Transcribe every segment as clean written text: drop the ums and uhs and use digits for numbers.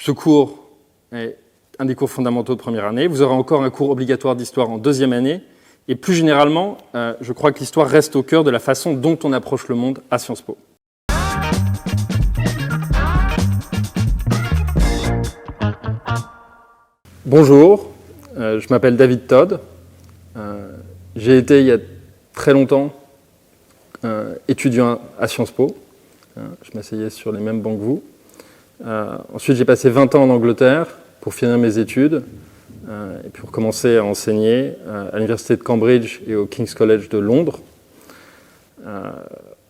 Ce cours est un des cours fondamentaux de première année. Vous aurez encore un cours obligatoire d'histoire en deuxième année. Et plus généralement, je crois que l'histoire reste au cœur de la façon dont on approche le monde à Sciences Po. Bonjour, je m'appelle David Todd. J'ai été il y a très longtemps étudiant à Sciences Po. Je m'asseyais sur les mêmes bancs que vous. Ensuite, j'ai passé 20 ans en Angleterre pour finir mes études et pour commencer à enseigner à l'Université de Cambridge et au King's College de Londres.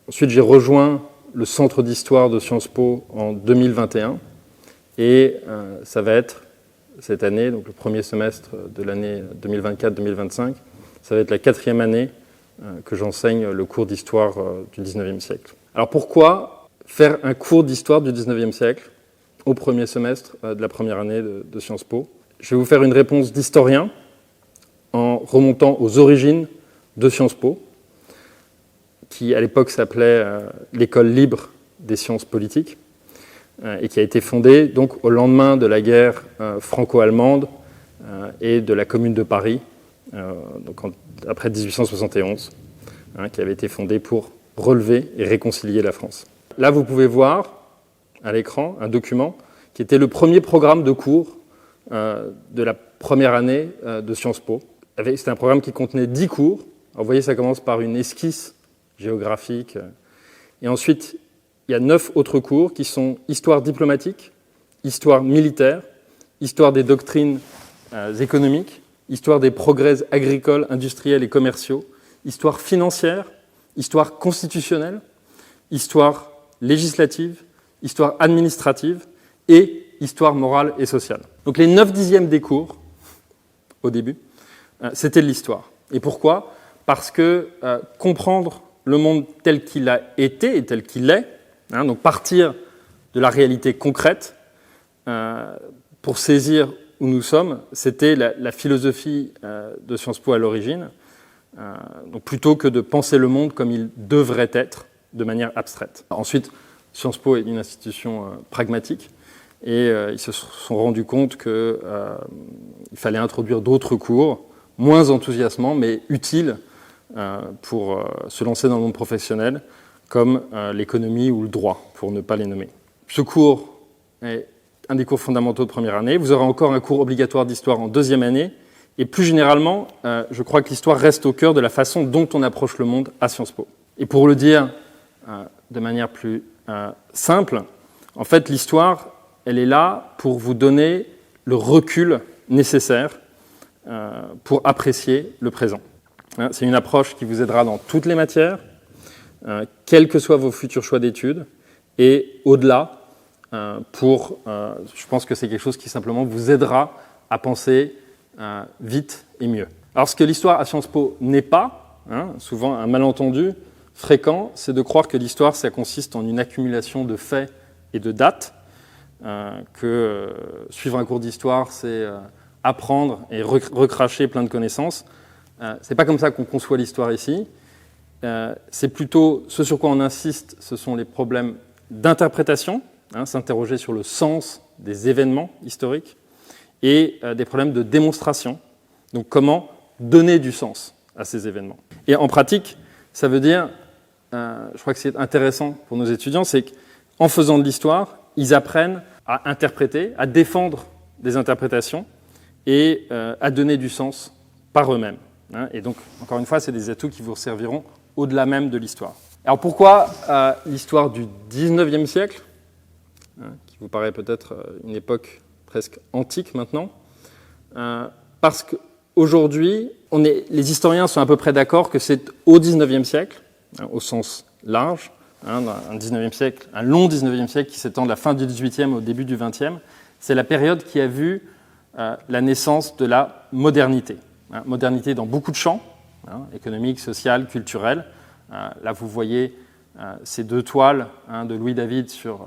Ensuite, j'ai rejoint le Centre d'Histoire de Sciences Po en 2021 et ça va être cette année, donc le premier semestre de l'année 2024-2025, ça va être la 4e année que j'enseigne le cours d'histoire du 19e siècle. Alors pourquoi faire un cours d'histoire du 19e siècle au premier semestre de la première année de Sciences Po? Je vais vous faire une réponse d'historien en remontant aux origines de Sciences Po, qui à l'époque s'appelait l'École libre des sciences politiques, et qui a été fondée donc au lendemain de la guerre franco-allemande et de la Commune de Paris, donc après 1871, qui avait été fondée pour relever et réconcilier la France. Là, vous pouvez voir à l'écran un document qui était le premier programme de cours de la première année de Sciences Po. C'était un programme qui contenait 10 cours. Alors, vous voyez, ça commence par une esquisse géographique. Et ensuite, il y a 9 autres cours qui sont histoire diplomatique, histoire militaire, histoire des doctrines économiques, histoire des progrès agricoles, industriels et commerciaux, histoire financière, histoire constitutionnelle, histoire législative, histoire administrative et histoire morale et sociale. Donc les 9/10 des cours, au début, c'était de l'histoire. Et pourquoi ? Parce que comprendre le monde tel qu'il a été et tel qu'il est, donc partir de la réalité concrète pour saisir où nous sommes, c'était la philosophie de Sciences Po à l'origine, donc plutôt que de penser le monde comme il devrait être de manière abstraite. Ensuite, Sciences Po est une institution pragmatique et ils se sont rendus compte qu'il fallait introduire d'autres cours, moins enthousiasmants mais utiles pour se lancer dans le monde professionnel, comme l'économie ou le droit, pour ne pas les nommer. Ce cours est un des cours fondamentaux de première année. Vous aurez encore un cours obligatoire d'histoire en deuxième année. Et plus généralement, je crois que l'histoire reste au cœur de la façon dont on approche le monde à Sciences Po. Et pour le dire de manière plus simple, en fait, l'histoire, elle est là pour vous donner le recul nécessaire pour apprécier le présent. C'est une approche qui vous aidera dans toutes les matières, quels que soient vos futurs choix d'études, et au-delà, je pense que c'est quelque chose qui simplement vous aidera à penser vite et mieux. Alors ce que l'histoire à Sciences Po n'est pas, souvent un malentendu fréquent, c'est de croire que l'histoire, ça consiste en une accumulation de faits et de dates, que suivre un cours d'histoire, c'est apprendre et recracher plein de connaissances. C'est pas comme ça qu'on conçoit l'histoire ici. C'est plutôt ce sur quoi on insiste, ce sont les problèmes d'interprétation, s'interroger sur le sens des événements historiques, et des problèmes de démonstration, donc comment donner du sens à ces événements. Et en pratique, ça veut dire, je crois que c'est intéressant pour nos étudiants, c'est qu'en faisant de l'histoire, ils apprennent à interpréter, à défendre des interprétations et à donner du sens par eux-mêmes. Et donc, encore une fois, c'est des atouts qui vous serviront au-delà même de l'histoire. Alors pourquoi l'histoire du 19e siècle, qui vous paraît peut-être une époque presque antique maintenant, parce qu'aujourd'hui, les historiens sont à peu près d'accord que c'est au 19e siècle, au sens large, un 19e siècle, un long 19e siècle qui s'étend de la fin du 18e au début du 20e, c'est la période qui a vu la naissance de la modernité. Modernité dans beaucoup de champs, économique, social, culturel. Là, vous voyez ces 2 toiles de Louis David sur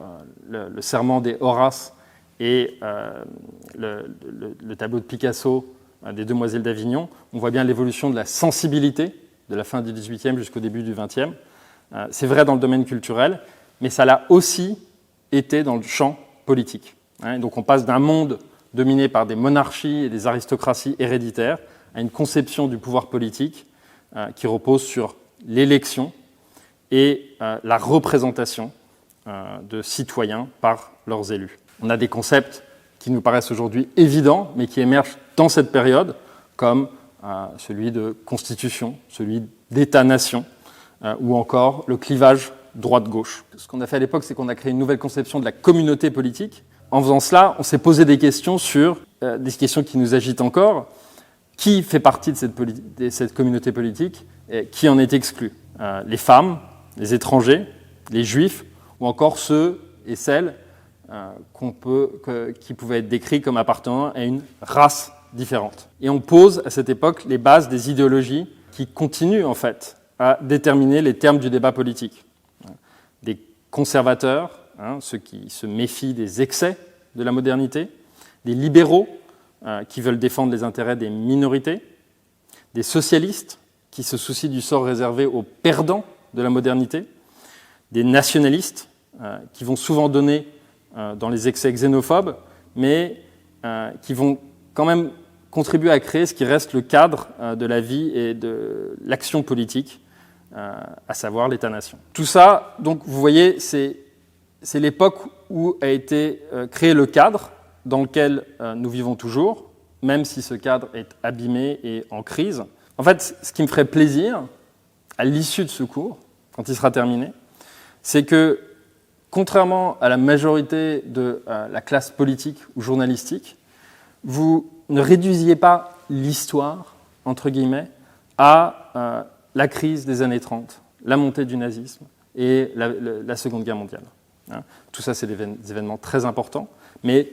le serment des Horaces et le tableau de Picasso des Demoiselles d'Avignon. On voit bien l'évolution de la sensibilité de la fin du XVIIIe jusqu'au début du XXe. C'est vrai dans le domaine culturel, mais ça l'a aussi été dans le champ politique. Donc on passe d'un monde dominé par des monarchies et des aristocraties héréditaires à une conception du pouvoir politique qui repose sur l'élection et la représentation de citoyens par leurs élus. On a des concepts qui nous paraissent aujourd'hui évidents, mais qui émergent dans cette période, comme celui de constitution, celui d'État-nation, ou encore le clivage droite-gauche. Ce qu'on a fait à l'époque, c'est qu'on a créé une nouvelle conception de la communauté politique. En faisant cela, on s'est posé des questions sur des questions qui nous agitent encore. Qui fait partie de cette communauté politique et qui en est exclu? Les femmes, les étrangers, les juifs, ou encore ceux et celles qui pouvaient être décrits comme appartenant à une race différente. Et on pose à cette époque les bases des idéologies qui continuent en fait à déterminer les termes du débat politique. Des conservateurs, ceux qui se méfient des excès de la modernité, des libéraux qui veulent défendre les intérêts des minorités, des socialistes qui se soucient du sort réservé aux perdants de la modernité, des nationalistes qui vont souvent donner dans les excès xénophobes, mais qui vont quand même contribuer à créer ce qui reste le cadre de la vie et de l'action politique, à savoir l'État-nation. Tout ça, donc, vous voyez, c'est l'époque où a été créé le cadre dans lequel nous vivons toujours, même si ce cadre est abîmé et en crise. En fait, ce qui me ferait plaisir, à l'issue de ce cours, quand il sera terminé, c'est que, contrairement à la majorité de la classe politique ou journalistique, vous ne réduisiez pas l'histoire, entre guillemets, à la crise des années 30, la montée du nazisme et la Seconde Guerre mondiale. Tout ça, c'est des événements très importants, mais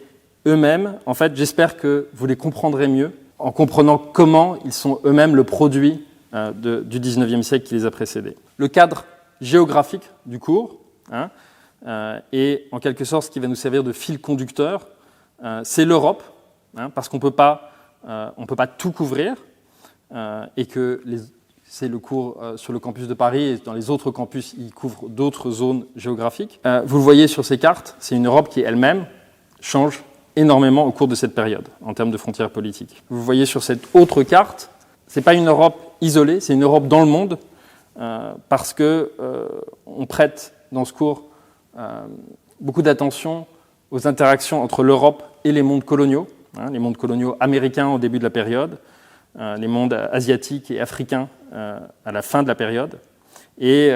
eux-mêmes, en fait, j'espère que vous les comprendrez mieux en comprenant comment ils sont eux-mêmes le produit du XIXe siècle qui les a précédés. Le cadre géographique du cours, et en quelque sorte ce qui va nous servir de fil conducteur, c'est l'Europe, parce qu'on ne peut pas tout couvrir, et que c'est le cours sur le campus de Paris, et dans les autres campus, il couvre d'autres zones géographiques. Vous le voyez sur ces cartes, c'est une Europe qui elle-même change énormément au cours de cette période, en termes de frontières politiques. Vous voyez sur cette autre carte, ce n'est pas une Europe isolée, c'est une Europe dans le monde, parce qu'on prête dans ce cours beaucoup d'attention aux interactions entre l'Europe et les mondes coloniaux, les mondes coloniaux américains au début de la période, les mondes asiatiques et africains à la fin de la période. Et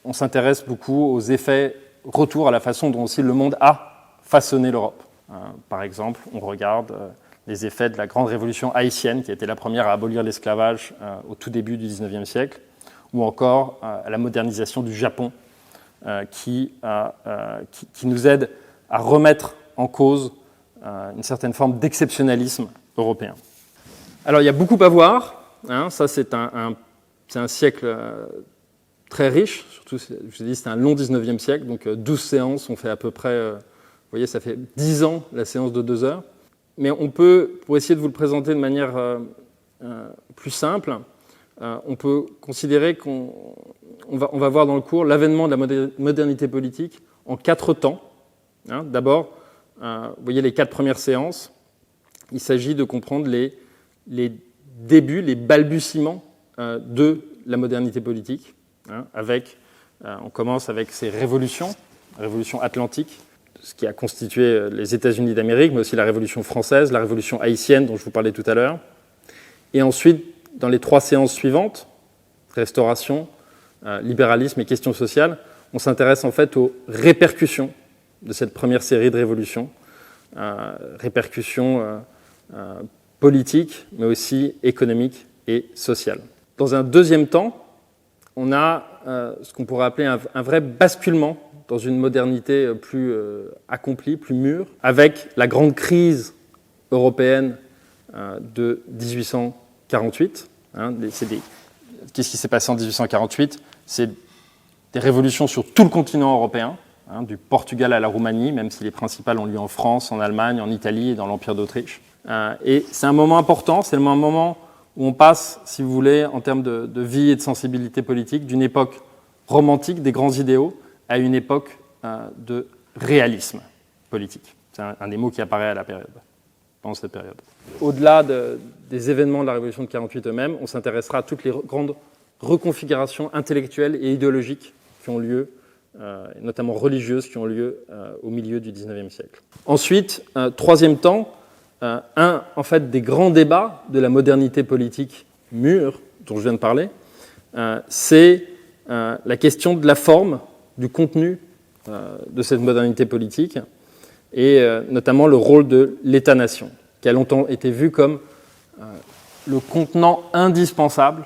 on s'intéresse beaucoup aux effets retour à la façon dont aussi le monde a façonné l'Europe. Par exemple, on regarde les effets de la grande révolution haïtienne, qui a été la première à abolir l'esclavage au tout début du XIXe siècle, ou encore à la modernisation du Japon, qui nous aide à remettre en cause une certaine forme d'exceptionnalisme européen. Alors, il y a beaucoup à voir. Ça, c'est un siècle très riche. Surtout, je vous ai dit, c'est un long 19e siècle. Donc, 12 séances, on fait à peu près... vous voyez, ça fait 10 ans, la séance de 2 heures. Mais on peut, pour essayer de vous le présenter de manière plus simple, on peut considérer qu'on va voir dans le cours l'avènement de la modernité politique en 4 temps. D'abord, vous voyez les 4 premières séances. Il s'agit de comprendre les débuts, les balbutiements de la modernité politique. On commence avec ces révolutions, la révolution atlantique, ce qui a constitué les États-Unis d'Amérique, mais aussi la Révolution française, la Révolution haïtienne dont je vous parlais tout à l'heure. Et ensuite, dans les 3 séances suivantes, restauration, libéralisme et questions sociales, on s'intéresse en fait aux répercussions de cette première série de révolutions, répercussions politiques, mais aussi économiques et sociales. Dans un deuxième temps, on a ce qu'on pourrait appeler un vrai basculement dans une modernité plus accomplie, plus mûre, avec la grande crise européenne de 1848. Qu'est-ce qui s'est passé en 1848 ? C'est des révolutions sur tout le continent européen, du Portugal à la Roumanie, même si les principales ont lieu en France, en Allemagne, en Italie et dans l'Empire d'Autriche. Et c'est un moment important, c'est un moment où on passe, si vous voulez, en termes de vie et de sensibilité politique, d'une époque romantique, des grands idéaux, à une époque de réalisme politique. C'est un des mots qui apparaît à la période, pendant cette période. Au-delà des événements de la Révolution de 48 eux-mêmes, on s'intéressera à toutes les grandes reconfigurations intellectuelles et idéologiques qui ont lieu, notamment religieuses, qui ont lieu au milieu du XIXe siècle. Ensuite, troisième temps, en fait, des grands débats de la modernité politique mûre, dont je viens de parler, c'est la question de la forme, du contenu de cette modernité politique, et notamment le rôle de l'État-nation, qui a longtemps été vu comme le contenant indispensable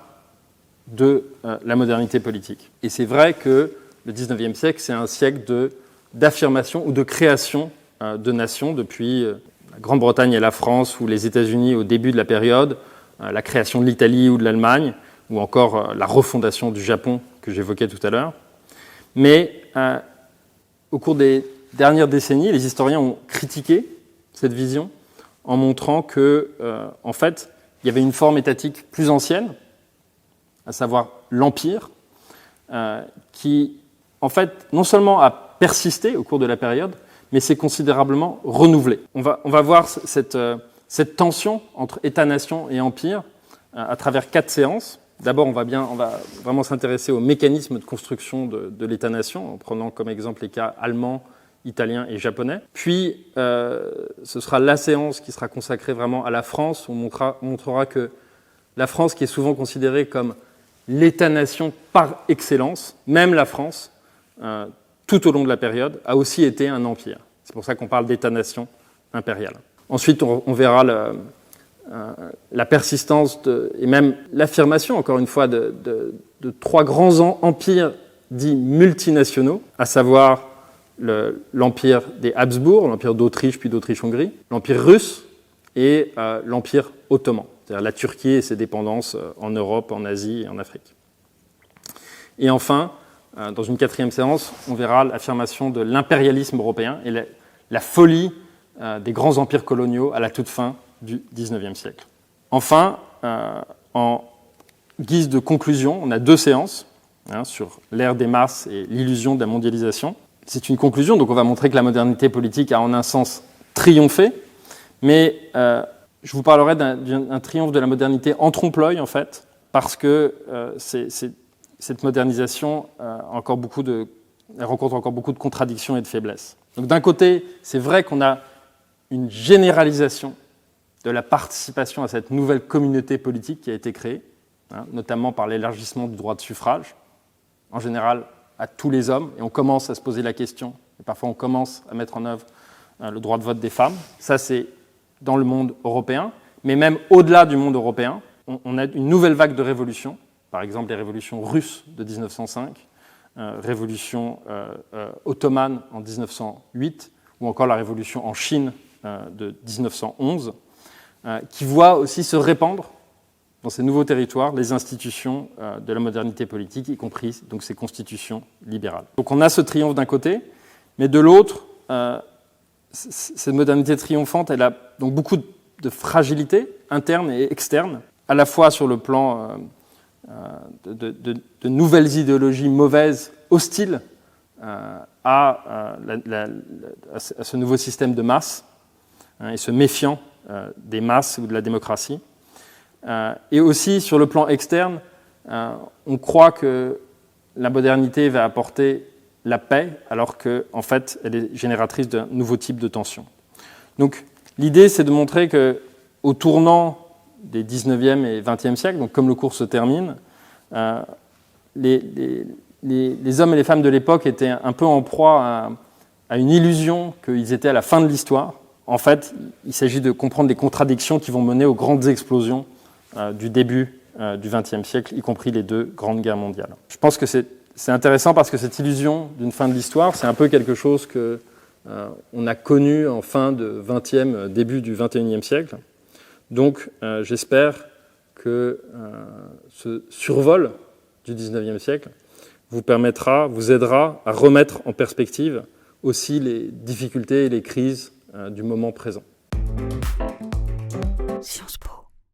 de la modernité politique. Et c'est vrai que le XIXe siècle, c'est un siècle d'affirmation ou de création de nations depuis la Grande-Bretagne et la France ou les États-Unis au début de la période, la création de l'Italie ou de l'Allemagne, ou encore la refondation du Japon que j'évoquais tout à l'heure. Mais au cours des dernières décennies, les historiens ont critiqué cette vision en montrant que, en fait, il y avait une forme étatique plus ancienne, à savoir l'Empire, qui, en fait, non seulement a persisté au cours de la période, mais s'est considérablement renouvelé. On va voir cette tension entre État-nation et Empire à travers 4 séances. D'abord, on va vraiment s'intéresser aux mécanismes de construction de l'État-nation, en prenant comme exemple les cas allemands, italiens et japonais. Puis, ce sera la séance qui sera consacrée vraiment à la France. On montrera que la France, qui est souvent considérée comme l'État-nation par excellence, même la France, tout au long de la période, a aussi été un empire. C'est pour ça qu'on parle d'État-nation impérial. Ensuite, on verra la persistance et même l'affirmation, encore une fois, de 3 grands empires dits multinationaux, à savoir l'empire des Habsbourg, l'empire d'Autriche puis d'Autriche-Hongrie, l'empire russe et l'empire ottoman, c'est-à-dire la Turquie et ses dépendances en Europe, en Asie et en Afrique. Et enfin, dans une 4e séance, on verra l'affirmation de l'impérialisme européen et la folie des grands empires coloniaux à la toute fin du XIXe siècle. Enfin, en guise de conclusion, on a 2 séances sur l'ère des masses et l'illusion de la mondialisation. C'est une conclusion, donc on va montrer que la modernité politique a en un sens triomphé, mais je vous parlerai d'un triomphe de la modernité en trompe-l'œil, en fait, parce que cette modernisation elle rencontre encore beaucoup de contradictions et de faiblesses. Donc d'un côté, c'est vrai qu'on a une généralisation de la participation à cette nouvelle communauté politique qui a été créée, notamment par l'élargissement du droit de suffrage, en général à tous les hommes, et on commence à se poser la question, et parfois on commence à mettre en œuvre le droit de vote des femmes. Ça, c'est dans le monde européen, mais même au-delà du monde européen, on a une nouvelle vague de révolutions, par exemple les révolutions russes de 1905, révolution ottomane en 1908, ou encore la révolution en Chine de 1911, qui voit aussi se répandre dans ces nouveaux territoires les institutions de la modernité politique, y compris donc ces constitutions libérales. Donc on a ce triomphe d'un côté, mais de l'autre, cette modernité triomphante, elle a donc beaucoup de fragilité interne et externe, à la fois sur le plan de nouvelles idéologies mauvaises, hostiles à ce nouveau système de masse, et se méfiant des masses ou de la démocratie. Et aussi, sur le plan externe, on croit que la modernité va apporter la paix, alors qu'en fait, elle est génératrice d'un nouveau type de tension. Donc, l'idée, c'est de montrer qu'au tournant des 19e et 20e siècles, donc comme le cours se termine, les hommes et les femmes de l'époque étaient un peu en proie à une illusion qu'ils étaient à la fin de l'histoire. En fait, il s'agit de comprendre les contradictions qui vont mener aux grandes explosions du début du XXe siècle, y compris les 2 grandes guerres mondiales. Je pense que c'est intéressant parce que cette illusion d'une fin de l'histoire, c'est un peu quelque chose qu'on a connu en fin de XXe, début du XXIe siècle. Donc, j'espère que ce survol du XIXe siècle vous aidera à remettre en perspective aussi les difficultés et les crises du moment présent.